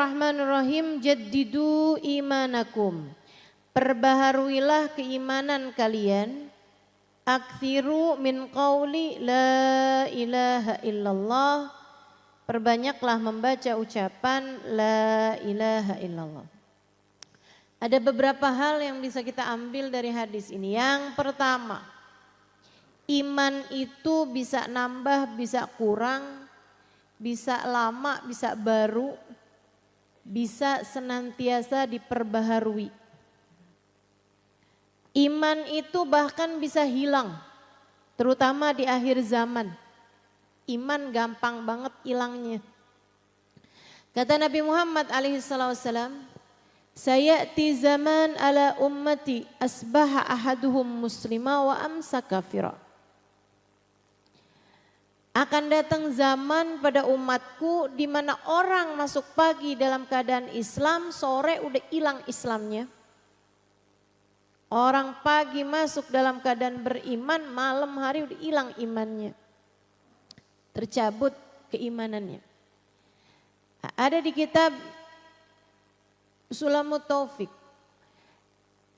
Bismillahirrahmanirrahim. Jaddidu imanakum. Perbaharuilah keimanan kalian. Aktsiru min qauli la ilaha illallah. Perbanyaklah membaca ucapan la ilaha illallah. Ada beberapa hal yang bisa kita ambil dari hadis ini. Yang pertama, iman itu bisa nambah, bisa kurang, bisa lama, bisa baru, bisa senantiasa diperbaharui. Iman itu bahkan bisa hilang, terutama di akhir zaman. Iman gampang banget hilangnya. Kata Nabi Muhammad alaihissalam, sayati zaman ala ummati asbaha ahaduhum muslima wa amsa kafira. Akan datang zaman pada umatku di mana orang masuk pagi dalam keadaan Islam, sore udah hilang Islamnya. Orang pagi masuk dalam keadaan beriman, malam hari udah hilang imannya. Tercabut keimanannya. Ada di kitab Sulamut Taufik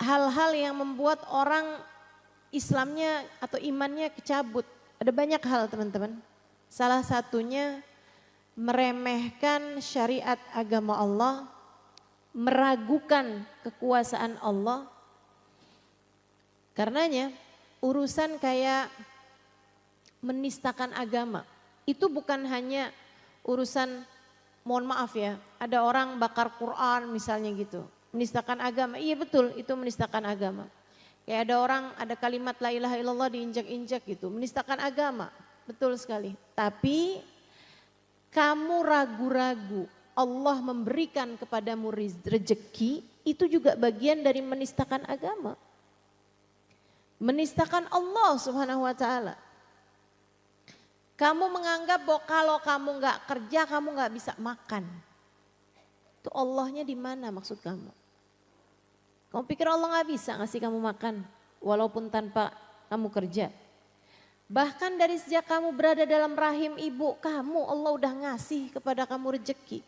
hal-hal yang membuat orang Islamnya atau imannya kecabut. Ada banyak hal teman-teman. Salah satunya meremehkan syariat agama Allah, meragukan kekuasaan Allah. Karenanya urusan kayak menistakan agama itu bukan hanya urusan, mohon maaf ya, ada orang bakar Quran misalnya gitu, menistakan agama. Iya betul, itu menistakan agama. Kayak ada orang, ada kalimat la ilaha illallah diinjak-injak gitu, menistakan agama. Betul sekali. Tapi kamu ragu-ragu Allah memberikan kepadamu rezeki, itu juga bagian dari menistakan agama. Menistakan Allah Subhanahu wa ta'ala. Kamu menganggap bahwa kalau kamu nggak kerja kamu nggak bisa makan. Itu Allahnya di mana maksud kamu? Kamu pikir Allah nggak bisa ngasih kamu makan walaupun tanpa kamu kerja? Bahkan dari sejak kamu berada dalam rahim ibu kamu, Allah udah ngasih kepada kamu rezeki.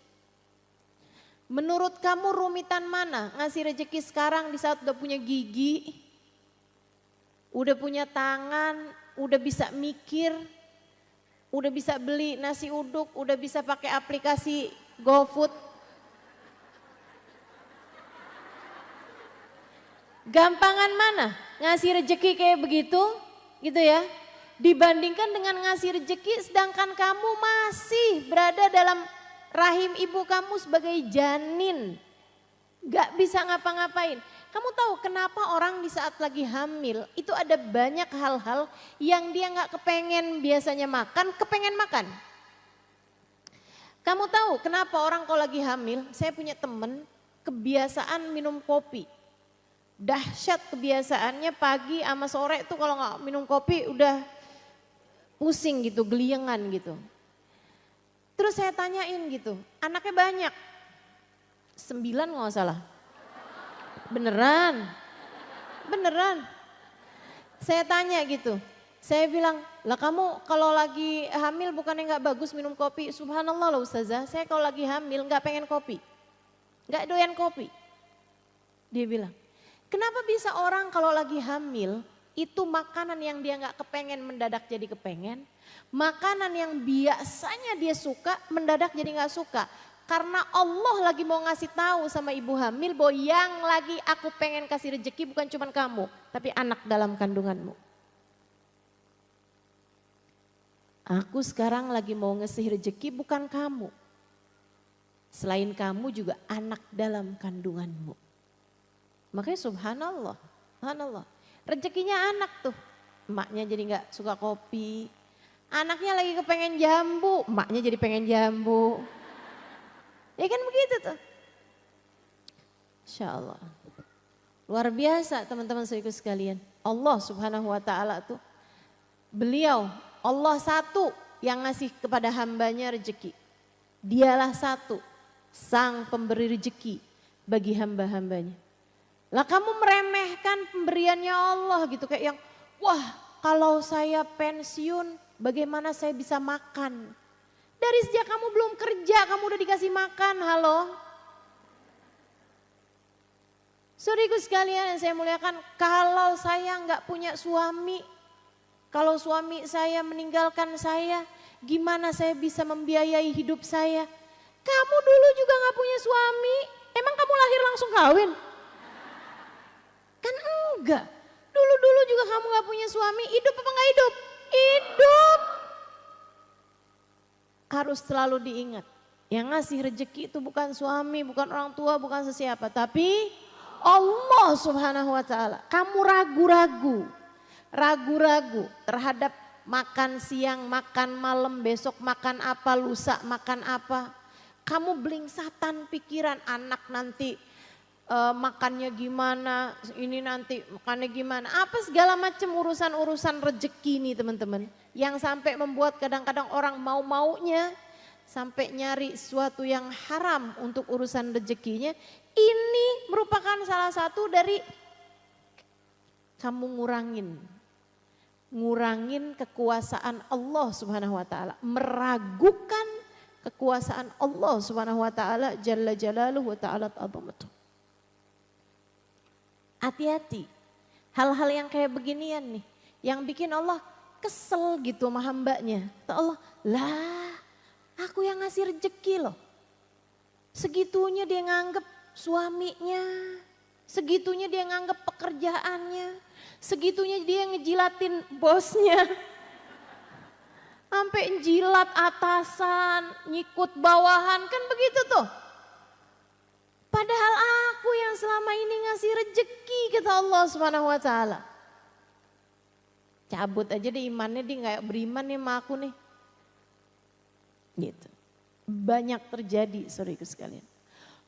Menurut kamu rumitan mana ngasih rezeki sekarang di saat udah punya gigi, udah punya tangan, udah bisa mikir, udah bisa beli nasi uduk, udah bisa pakai aplikasi GoFood. Gampangan mana ngasih rezeki kayak begitu, gitu ya? Dibandingkan dengan ngasih rezeki sedangkan kamu masih berada dalam rahim ibu kamu sebagai janin. Gak bisa ngapa-ngapain. Kamu tahu kenapa orang di saat lagi hamil itu ada banyak hal-hal yang dia gak kepengen biasanya makan, kepengen makan. Kamu tahu kenapa orang kalau lagi hamil, saya punya temen kebiasaan minum kopi. Dahsyat kebiasaannya pagi sama sore itu kalau gak minum kopi udah pusing gitu, geliengan gitu. Terus saya tanyain gitu, anaknya banyak, 9 kalau gak salah. Beneran. Saya tanya gitu, saya bilang, lah kamu kalau lagi hamil bukannya gak bagus minum kopi? Subhanallah loh Ustazah, saya kalau lagi hamil gak pengen kopi, gak doyan kopi. Dia bilang, kenapa bisa orang kalau lagi hamil itu makanan yang dia gak kepengen mendadak jadi kepengen, makanan yang biasanya dia suka mendadak jadi gak suka. Karena Allah lagi mau ngasih tahu sama ibu hamil bahwa yang lagi aku pengen kasih rezeki bukan cuma kamu, tapi anak dalam kandunganmu. Aku sekarang lagi mau ngasih rezeki bukan kamu. Selain kamu juga anak dalam kandunganmu. Makanya subhanallah, subhanallah. Rezekinya anak tuh, emaknya jadi gak suka kopi. Anaknya lagi kepengen jambu, emaknya jadi pengen jambu. Ya kan begitu tuh. Insya Allah. Luar biasa teman-teman saudaraku sekalian. Allah subhanahu wa ta'ala tuh, beliau Allah satu yang ngasih kepada hambanya rezeki. Dialah satu, sang pemberi rezeki bagi hamba-hambanya. Lah kamu meremehkan pemberiannya Allah gitu, kayak yang wah kalau saya pensiun bagaimana saya bisa makan? Dari sejak kamu belum kerja kamu udah dikasih makan, halo. Saudaraku sekalian yang saya muliakan, kalau saya nggak punya suami, kalau suami saya meninggalkan saya, gimana saya bisa membiayai hidup saya? Kamu dulu juga nggak punya suami, emang kamu lahir langsung kawin? Kan enggak. Dulu-dulu juga kamu nggak punya suami, hidup apa nggak hidup? Hidup. Harus selalu diingat, yang ngasih rezeki itu bukan suami, bukan orang tua, bukan sesiapa, tapi Allah Subhanahu wa Ta'ala. Kamu ragu-ragu terhadap makan siang, makan malam, besok makan apa, lusa makan apa. Kamu belingsatan pikiran, anak nanti makannya gimana, ini nanti makannya gimana, apa segala macam urusan-urusan rezeki nih teman-teman. Yang sampai membuat kadang-kadang orang mau-maunya sampai nyari sesuatu yang haram untuk urusan rezekinya. Ini merupakan salah satu dari kamu ngurangin kekuasaan Allah Subhanahu wa Ta'ala, meragukan kekuasaan Allah Subhanahu wa Ta'ala jalla jalaluhu wa ta'ala azamatuh. Hati-hati, hal-hal yang kayak beginian nih, yang bikin Allah kesel gitu sama hambanya. Kata Allah, lah aku yang ngasih rezeki loh. Segitunya dia nganggep suaminya, segitunya dia nganggep pekerjaannya, segitunya dia ngejilatin bosnya. Sampai jilat atasan, nyikut bawahan, kan begitu tuh. Padahal aku yang selama ini ngasih rezeki, kata Allah Subhanahu wa Ta'ala. Cabut aja deh imannya, dia nggak beriman nih sama aku nih. Gitu. Banyak terjadi saudaraku sekalian.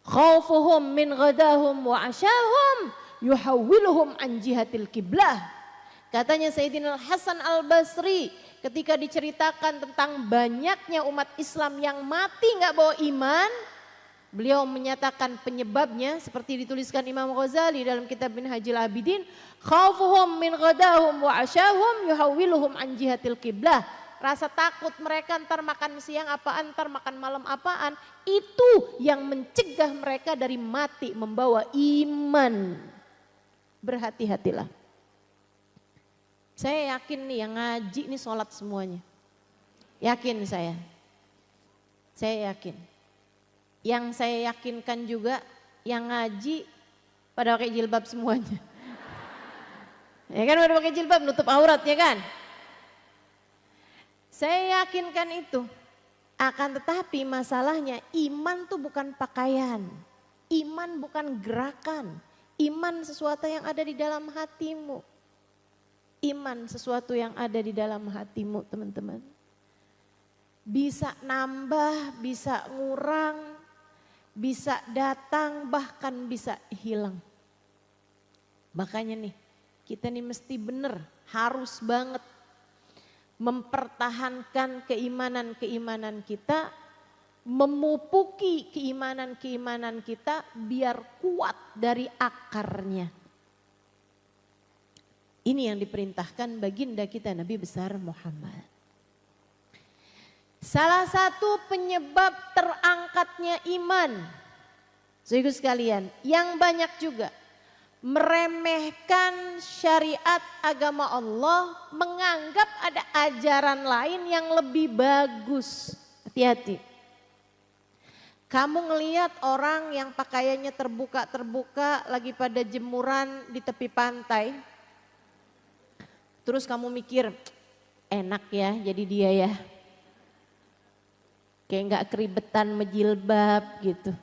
Khaufuhum min ghadahum wa asyahum yuhawwiluhum an jihatil kiblah. Katanya Sayyidina Hasan Al-Basri ketika diceritakan tentang banyaknya umat Islam yang mati nggak bawa iman, beliau menyatakan penyebabnya seperti dituliskan Imam Ghazali dalam kitab Minhajul Abidin, khaufuhum min ghadahum wa asyahum yuhawwiluhum an jihatil kiblah. Rasa takut mereka ntar makan siang apaan, ntar makan malam apaan, itu yang mencegah mereka dari mati membawa iman. Berhati-hatilah. Saya yakin nih yang ngaji nih sholat semuanya. Yakin saya. Saya yakin. Yang saya yakinkan juga yang ngaji pada pakai jilbab semuanya. Ya kan pada pakai jilbab nutup aurat ya kan. Saya yakinkan itu. Akan tetapi masalahnya iman tuh bukan pakaian. Iman bukan gerakan. Iman sesuatu yang ada di dalam hatimu. Iman sesuatu yang ada di dalam hatimu teman-teman. Bisa nambah, bisa ngurang, bisa datang, bahkan bisa hilang. Makanya nih, kita nih mesti bener, harus banget mempertahankan keimanan-keimanan kita, memupuki keimanan-keimanan kita biar kuat dari akarnya. Ini yang diperintahkan baginda kita Nabi besar Muhammad. Salah satu penyebab terangkatnya iman, saudaraku sekalian, yang banyak juga meremehkan syariat agama Allah, menganggap ada ajaran lain yang lebih bagus. Hati-hati. Kamu ngelihat orang yang pakaiannya terbuka-terbuka lagi pada jemuran di tepi pantai. Terus kamu mikir, enak ya jadi dia ya. Kayak gak keribetan menjilbab gitu.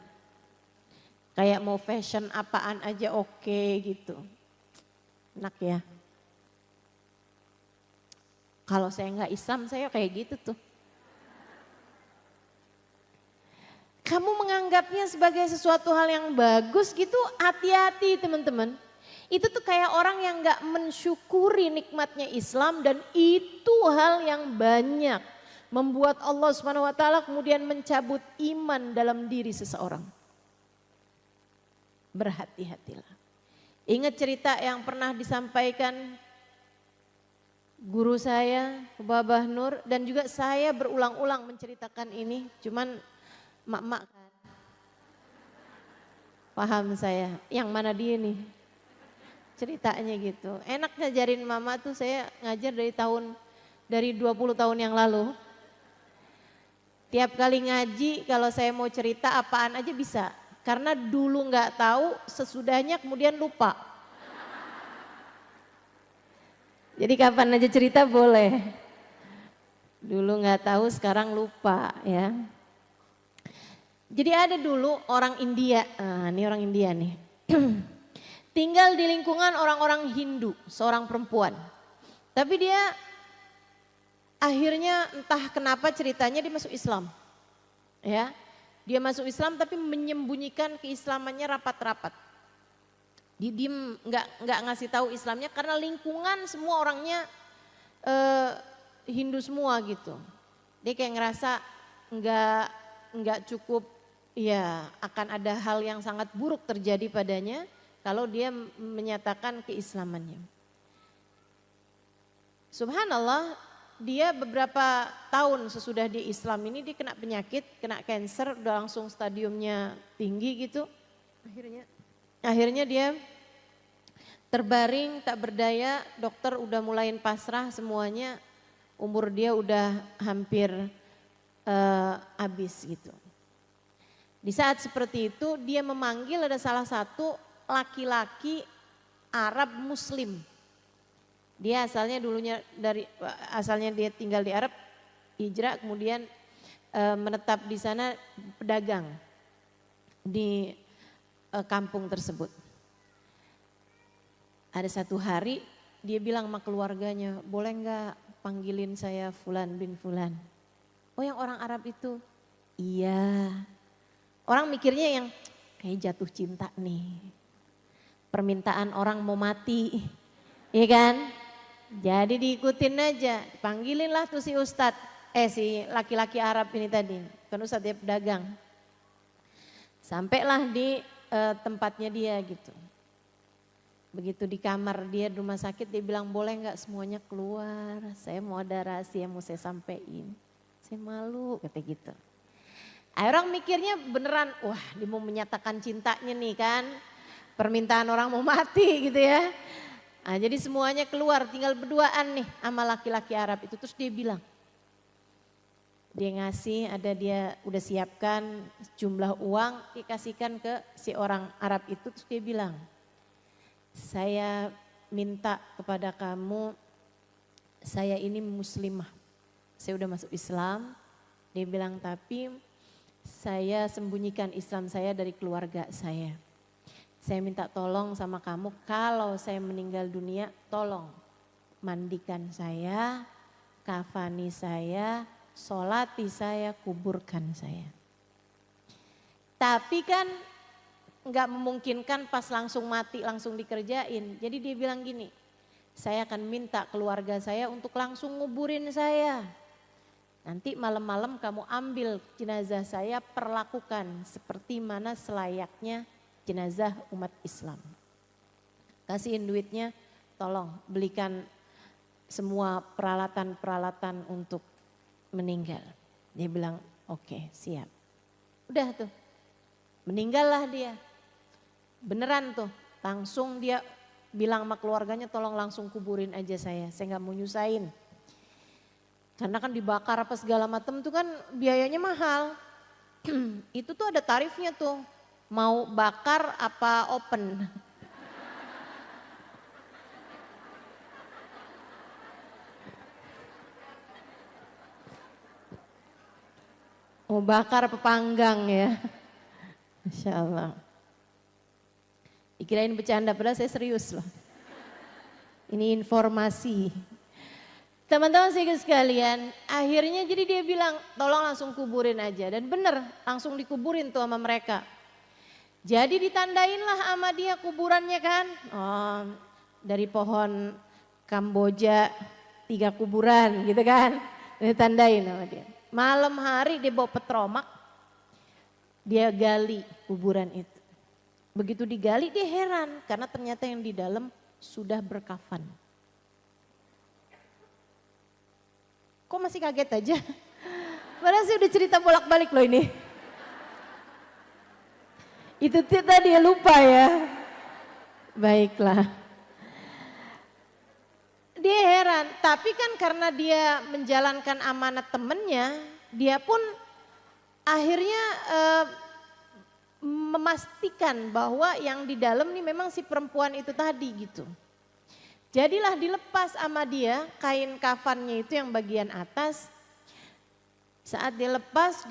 Kayak mau fashion apaan aja oke gitu. Enak ya. Kalau saya gak Islam saya kayak gitu tuh. Kamu menganggapnya sebagai sesuatu hal yang bagus gitu, hati-hati teman-teman. Itu tuh kayak orang yang gak mensyukuri nikmatnya Islam, dan itu hal yang banyak membuat Allah Subhanahu wa Ta'ala kemudian mencabut iman dalam diri seseorang. Berhati-hatilah. Ingat cerita yang pernah disampaikan guru saya, Babah Nur, dan juga saya berulang-ulang menceritakan ini, cuman mak-mak kan. Paham saya, yang mana dia nih? Ceritanya gitu. Enak ngajarin mama tuh, saya ngajar dari 20 tahun yang lalu. Tiap kali ngaji kalau saya mau cerita apaan aja bisa. Karena dulu nggak tahu, sesudahnya kemudian lupa. Jadi kapan aja cerita boleh. Dulu nggak tahu, sekarang lupa ya. Jadi ada dulu orang India, ini orang India nih. Tinggal di lingkungan orang-orang Hindu, seorang perempuan. Tapi dia akhirnya entah kenapa ceritanya dia masuk Islam. Ya, dia masuk Islam tapi menyembunyikan keislamannya rapat-rapat. Dia diem, nggak ngasih tahu Islamnya karena lingkungan semua orangnya Hindu semua gitu. Dia kayak ngerasa nggak cukup, ya akan ada hal yang sangat buruk terjadi padanya kalau dia menyatakan keislamannya. Subhanallah, dia beberapa tahun sesudah dia Islam ini dia kena penyakit, kena cancer, udah langsung stadiumnya tinggi gitu. Akhirnya dia terbaring tak berdaya, dokter udah mulain pasrah semuanya, umur dia udah hampir habis gitu. Di saat seperti itu dia memanggil ada salah satu laki-laki Arab Muslim. Dia asalnya dia tinggal di Arab, hijrah kemudian menetap di sana pedagang di kampung tersebut. Ada satu hari dia bilang sama keluarganya, boleh nggak panggilin saya Fulan bin Fulan? Oh yang orang Arab itu? Iya. Orang mikirnya yang kayak jatuh cinta nih. Permintaan orang mau mati, iya kan? Jadi diikutin aja, panggilin lah tuh si Ustadz, si laki-laki Arab ini tadi, kan Ustadz dia pedagang. Sampailah di tempatnya dia gitu. Begitu di kamar dia di rumah sakit dia bilang boleh nggak semuanya keluar, saya mau ada rahasia mau saya sampein. Saya malu kata gitu. Orang mikirnya beneran, wah dia mau menyatakan cintanya nih kan. Permintaan orang mau mati gitu ya. Nah, jadi semuanya keluar tinggal berduaan nih sama laki-laki Arab itu. Terus dia bilang, dia ngasih dia udah siapkan jumlah uang dikasihkan ke si orang Arab itu. Terus dia bilang, saya minta kepada kamu, saya ini muslimah. Saya udah masuk Islam. Dia bilang tapi saya sembunyikan Islam saya dari keluarga saya. Saya minta tolong sama kamu kalau saya meninggal dunia tolong mandikan saya, kafani saya, sholati saya, kuburkan saya. Tapi kan nggak memungkinkan pas langsung mati langsung dikerjain. Jadi dia bilang gini, saya akan minta keluarga saya untuk langsung nguburin saya. Nanti malam-malam kamu ambil jenazah saya, perlakukan seperti mana selayaknya jenazah umat Islam. Kasihin duitnya, tolong belikan semua peralatan-peralatan untuk meninggal. Dia bilang oke, siap. Udah tuh, meninggallah dia. Beneran tuh, langsung dia bilang sama keluarganya tolong langsung kuburin aja saya gak mau nyusahin. Karena kan dibakar apa segala macam tuh kan biayanya mahal. Itu tuh ada tarifnya tuh. Mau bakar apa open. Mau bakar apa panggang ya. Masya Allah. Dikirain bercanda padahal saya serius loh. Ini informasi. Teman-teman sekalian, akhirnya jadi dia bilang tolong langsung kuburin aja. Dan bener langsung dikuburin tuh sama mereka. Jadi ditandainlah sama dia kuburannya kan. Oh, dari pohon Kamboja 3 kuburan gitu kan. Ditandain sama dia. Malam hari dia bawa petromak. Dia gali kuburan itu. Begitu digali dia heran karena ternyata yang di dalam sudah berkafan. Kok masih kaget aja? Padahal sih udah cerita bolak-balik loh ini. Itu tadi dia lupa ya. Baiklah. Dia heran, tapi kan karena dia menjalankan amanat temennya, dia pun akhirnya memastikan bahwa yang di dalam nih memang si perempuan itu tadi gitu. Jadilah dilepas sama dia kain kafannya itu yang bagian atas. Saat dia lepas,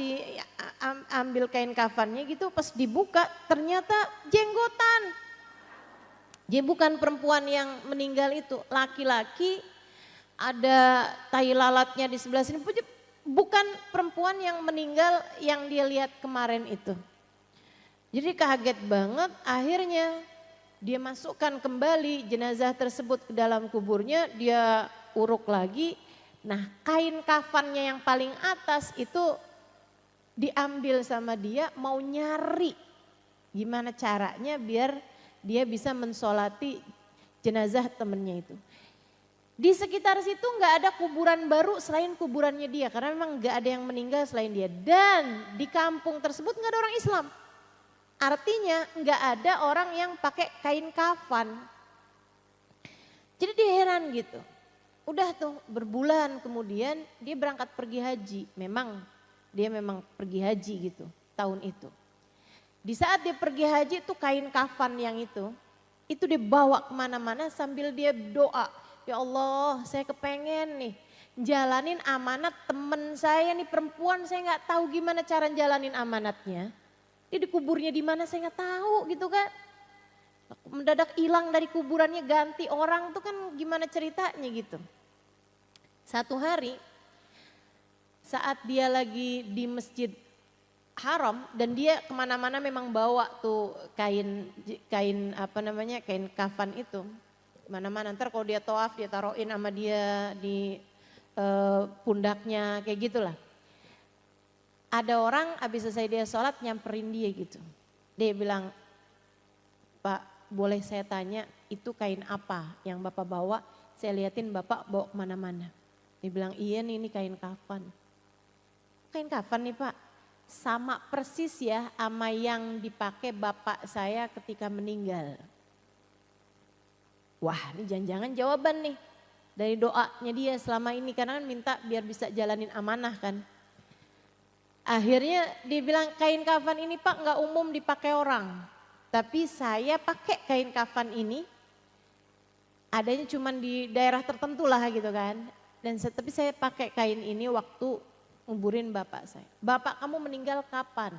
ambil kain kafannya gitu, pas dibuka ternyata jenggotan. Dia bukan perempuan yang meninggal itu, laki-laki ada tai lalatnya di sebelah sini. Bukan perempuan yang meninggal yang dia lihat kemarin itu. Jadi kaget banget, akhirnya dia masukkan kembali jenazah tersebut ke dalam kuburnya, dia uruk lagi. Nah kain kafannya yang paling atas itu diambil sama dia, mau nyari gimana caranya biar dia bisa mensolati jenazah temennya itu. Di sekitar situ nggak ada kuburan baru selain kuburannya dia, karena memang nggak ada yang meninggal selain dia. Dan di kampung tersebut nggak ada orang Islam. Artinya nggak ada orang yang pakai kain kafan. Jadi dia heran gitu. Udah tuh berbulan kemudian dia berangkat pergi haji. Dia memang pergi haji gitu tahun itu. Di saat dia pergi haji tuh kain kafan yang itu dibawa kemana-mana sambil dia doa. Ya Allah saya kepengen nih jalanin amanat temen saya nih perempuan, saya nggak tahu gimana cara jalanin amanatnya. Dia dikuburnya di mana saya nggak tahu gitu kan. Mendadak hilang dari kuburannya ganti orang tuh kan gimana ceritanya gitu. Satu hari saat dia lagi di masjid Haram dan dia kemana-mana memang bawa tuh kain kafan itu mana-mana. Ntar kalau dia tawaf dia taruhin sama dia di pundaknya kayak gitulah. Ada orang habis selesai dia sholat nyamperin dia gitu. Dia bilang, Pak boleh saya tanya itu kain apa yang Bapak bawa? Saya liatin Bapak bawa kemana-mana. Dia bilang iya nih ini kain kafan. Kain kafan nih Pak. Sama persis ya sama yang dipakai bapak saya ketika meninggal. Wah ini jangan-jangan jawaban nih dari doanya dia selama ini. Karena kan minta biar bisa jalanin amanah kan. Akhirnya dia bilang kain kafan ini Pak nggak umum dipakai orang. Tapi saya pakai kain kafan ini adanya cuma di daerah tertentu lah gitu kan. Tapi saya pakai kain ini waktu nguburin bapak saya. Bapak kamu meninggal kapan?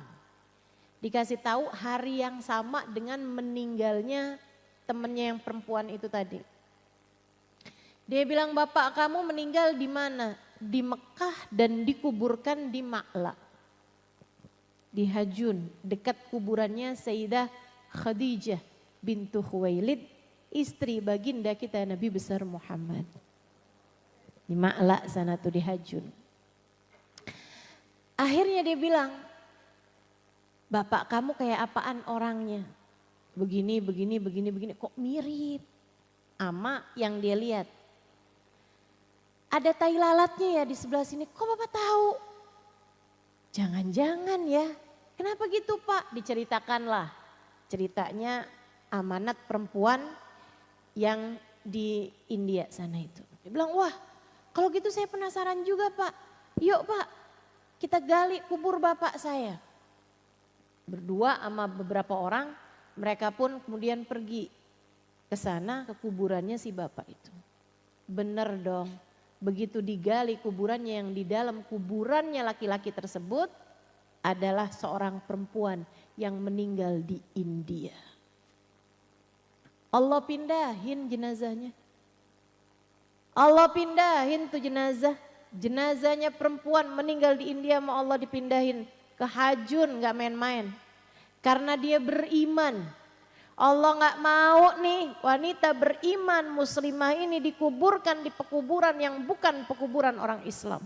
Dikasih tahu hari yang sama dengan meninggalnya temennya yang perempuan itu tadi. Dia bilang bapak kamu meninggal di mana? Di Mekah dan dikuburkan di Ma'la. Di Hajun, dekat kuburannya Sayyidah Khadijah bintu Khuwailid, istri baginda kita Nabi besar Muhammad. Di Ma'la sana tuh di Hajun. Akhirnya dia bilang, bapak kamu kayak apaan orangnya? Begini, kok mirip sama yang dia lihat. Ada tai lalatnya ya di sebelah sini, kok bapak tahu? Jangan-jangan ya, kenapa gitu Pak? Diceritakanlah ceritanya amanat perempuan yang di India sana itu. Dia bilang, wah kalau gitu saya penasaran juga Pak, yuk Pak. Kita gali kubur bapak saya. Berdua sama beberapa orang, mereka pun kemudian pergi ke sana ke kuburannya si bapak itu. Bener dong, begitu digali kuburannya yang di dalam kuburannya laki-laki tersebut adalah seorang perempuan yang meninggal di India. Allah pindahin jenazahnya. Allah pindahin tuh jenazah. Jenazahnya perempuan meninggal di India sama Allah dipindahin ke Hajun, gak main-main. Karena dia beriman. Allah gak mau nih wanita beriman muslimah ini dikuburkan di pekuburan yang bukan pekuburan orang Islam.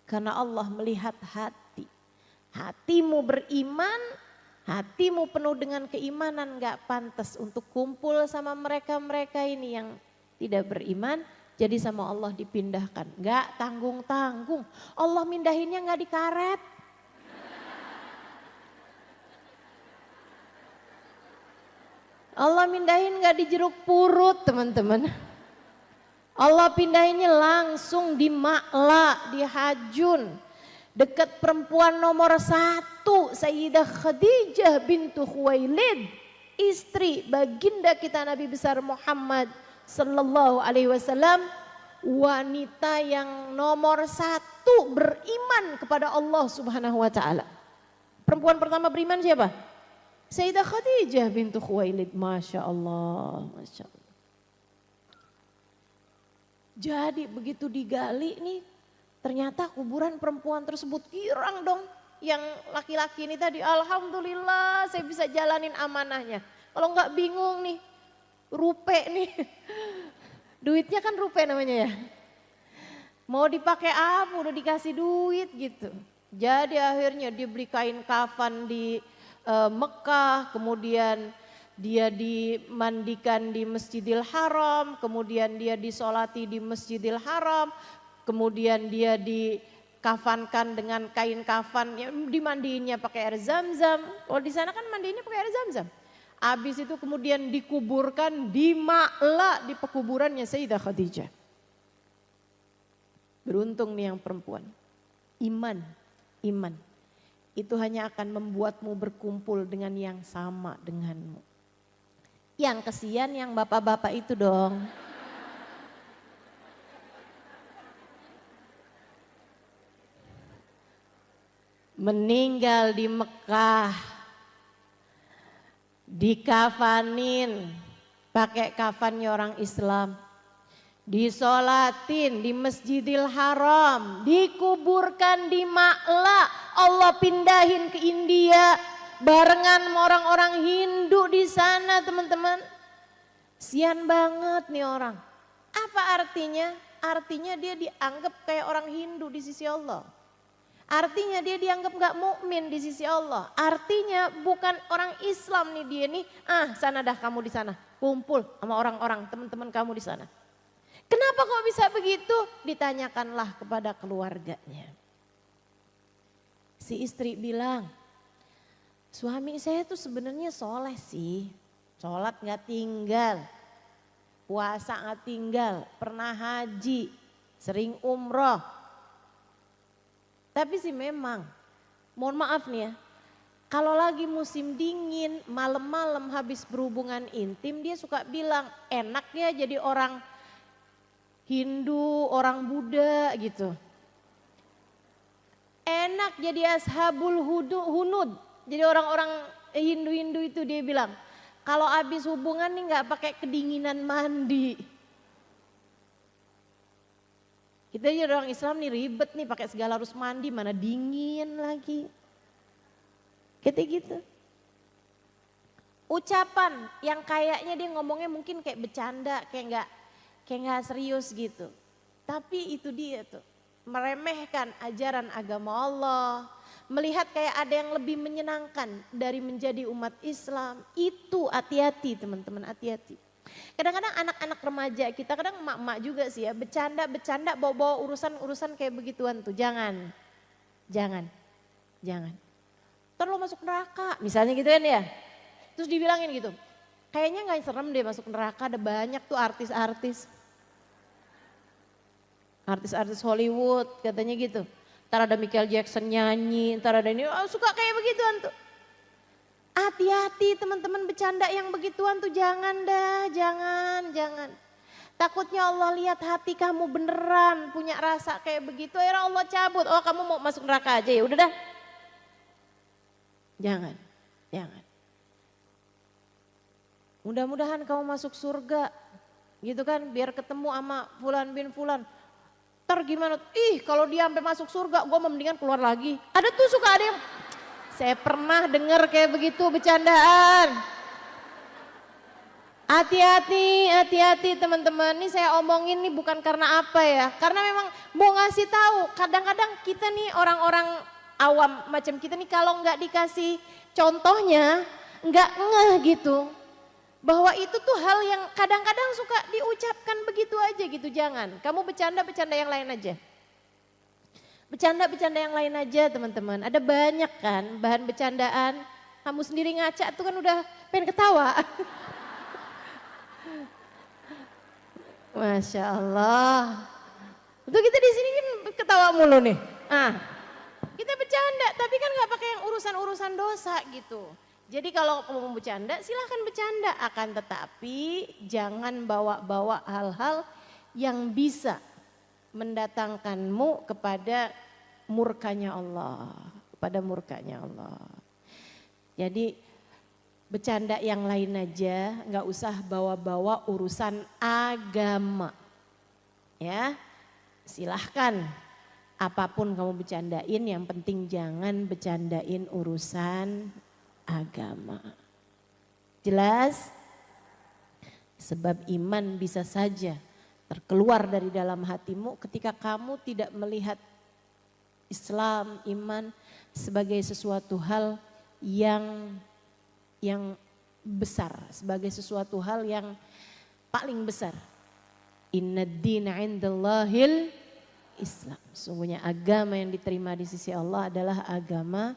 Karena Allah melihat hati. Hatimu beriman, hatimu penuh dengan keimanan gak pantas untuk kumpul sama mereka-mereka ini yang tidak beriman. Jadi sama Allah dipindahkan, gak tanggung-tanggung. Allah mindahinnya gak dikaret. Allah mindahin gak di jeruk purut teman-teman. Allah pindahinnya langsung di Ma'la, di Hajun. Dekat perempuan nomor 1, Sayyidah Khadijah bintu Khuwailid. Istri baginda kita Nabi besar Muhammad sallallahu alaihi wasallam. Wanita yang nomor 1 beriman kepada Allah subhanahu wa ta'ala. Perempuan pertama beriman siapa? Sayyidah Khadijah bintu Khuwailid. Masya Allah, Masya Allah. Jadi begitu digali nih, ternyata kuburan perempuan tersebut girang dong. Yang laki-laki ini tadi, alhamdulillah saya bisa jalanin amanahnya. Kalau nggak bingung nih, rupe nih. Duitnya kan rupe namanya ya. Mau dipakai apa, udah dikasih duit gitu. Jadi akhirnya dia beli kain kafan di Mekah, kemudian dia dimandikan di Masjidil Haram, kemudian dia disolati di Masjidil Haram, kemudian dia dikafankan dengan kain kafan, dimandiinnya pakai air zam-zam. Oh di sana kan mandiinnya pakai air zam-zam. Habis itu kemudian dikuburkan di Ma'la, di pekuburannya Sayyidah Khadijah. Beruntung nih yang perempuan. Iman. Itu hanya akan membuatmu berkumpul dengan yang sama denganmu. Yang kesian yang bapak-bapak itu dong. Meninggal di Mekah, dikafanin, pakai kafannya orang Islam, disolatin di Masjidil Haram, dikuburkan di Ma'la, Allah pindahin ke India, barengan sama orang-orang Hindu di sana teman-teman. Sian banget nih orang. Apa artinya? Artinya dia dianggap kayak orang Hindu di sisi Allah. Artinya dia dianggap gak mukmin di sisi Allah. Artinya bukan orang Islam nih dia nih. Sana dah kamu di sana. Kumpul sama orang-orang teman-teman kamu di sana. Kenapa kok bisa begitu? Ditanyakanlah kepada keluarganya. Si istri bilang, suami saya tuh sebenarnya soleh sih. Sholat gak tinggal. Puasa gak tinggal. Pernah haji. Sering umroh. Tapi sih memang, mohon maaf nih ya, kalau lagi musim dingin, malam-malam habis berhubungan intim, dia suka bilang enak ya jadi orang Hindu, orang Buddha gitu. Enak jadi ashabul hunud, jadi orang-orang Hindu-Hindu itu dia bilang, kalau habis hubungan nih gak pakai kedinginan mandi. Kita jadi orang Islam nih ribet nih pakai segala harus mandi, mana dingin lagi. Kayak gitu. Ucapan yang kayaknya dia ngomongnya mungkin kayak bercanda, kayak nggak serius gitu. Tapi itu dia tuh, meremehkan ajaran agama Allah, melihat kayak ada yang lebih menyenangkan dari menjadi umat Islam. Itu hati-hati teman-teman, hati-hati. Kadang-kadang anak-anak remaja kita, kadang emak-emak juga sih ya, bercanda bawa-bawa urusan-urusan kayak begituan tuh. Jangan. Ntar lo masuk neraka, misalnya gitu kan ya. Terus dibilangin gitu, kayaknya gak serem deh masuk neraka, ada banyak tuh artis-artis. Artis-artis Hollywood katanya gitu. Ntar ada Michael Jackson nyanyi, ntar ada ini, suka kayak begituan tuh. Hati-hati teman-teman bercanda yang begituan tuh jangan dah, jangan. Takutnya Allah lihat hati kamu beneran punya rasa kayak begitu, akhirnya Allah cabut. Oh kamu mau masuk neraka aja ya udah dah. Jangan. Mudah-mudahan kamu masuk surga gitu kan, biar ketemu sama fulan bin fulan. Ntar gimana, kalau dia sampai masuk surga gue mendingan keluar lagi. Ada tuh suka ada yang... Saya pernah dengar kayak begitu bercandaan. Hati-hati teman-teman. Ini saya omongin nih bukan karena apa ya. Karena memang mau ngasih tahu. Kadang-kadang kita nih orang-orang awam macam kita nih kalau nggak dikasih contohnya nggak ngeh gitu. Bahwa itu tuh hal yang kadang-kadang suka diucapkan begitu aja gitu. Jangan. Kamu bercanda yang lain aja. Bercanda yang lain aja teman-teman. Ada banyak kan bahan bercandaan. Kamu sendiri ngaca tuh kan udah pengen ketawa. Masya Allah. Itu kita di sini kan ketawa mulu nih. Kita bercanda, tapi kan nggak pakai yang urusan-urusan dosa gitu. Jadi kalau kamu mau bercanda, silahkan bercanda. Akan tetapi jangan bawa-bawa hal-hal yang bisa mendatangkanmu kepada murkanya Allah. Kepada murkanya Allah. Jadi bercanda yang lain aja, nggak usah bawa-bawa urusan agama. Ya, silahkan apapun kamu bercandain, yang penting jangan bercandain urusan agama. Jelas? Sebab iman bisa saja terkeluar dari dalam hatimu ketika kamu tidak melihat Islam, iman sebagai sesuatu hal yang besar, sebagai sesuatu hal yang paling besar. Inna dina indallahil Islam. Sungguhnya agama yang diterima di sisi Allah adalah agama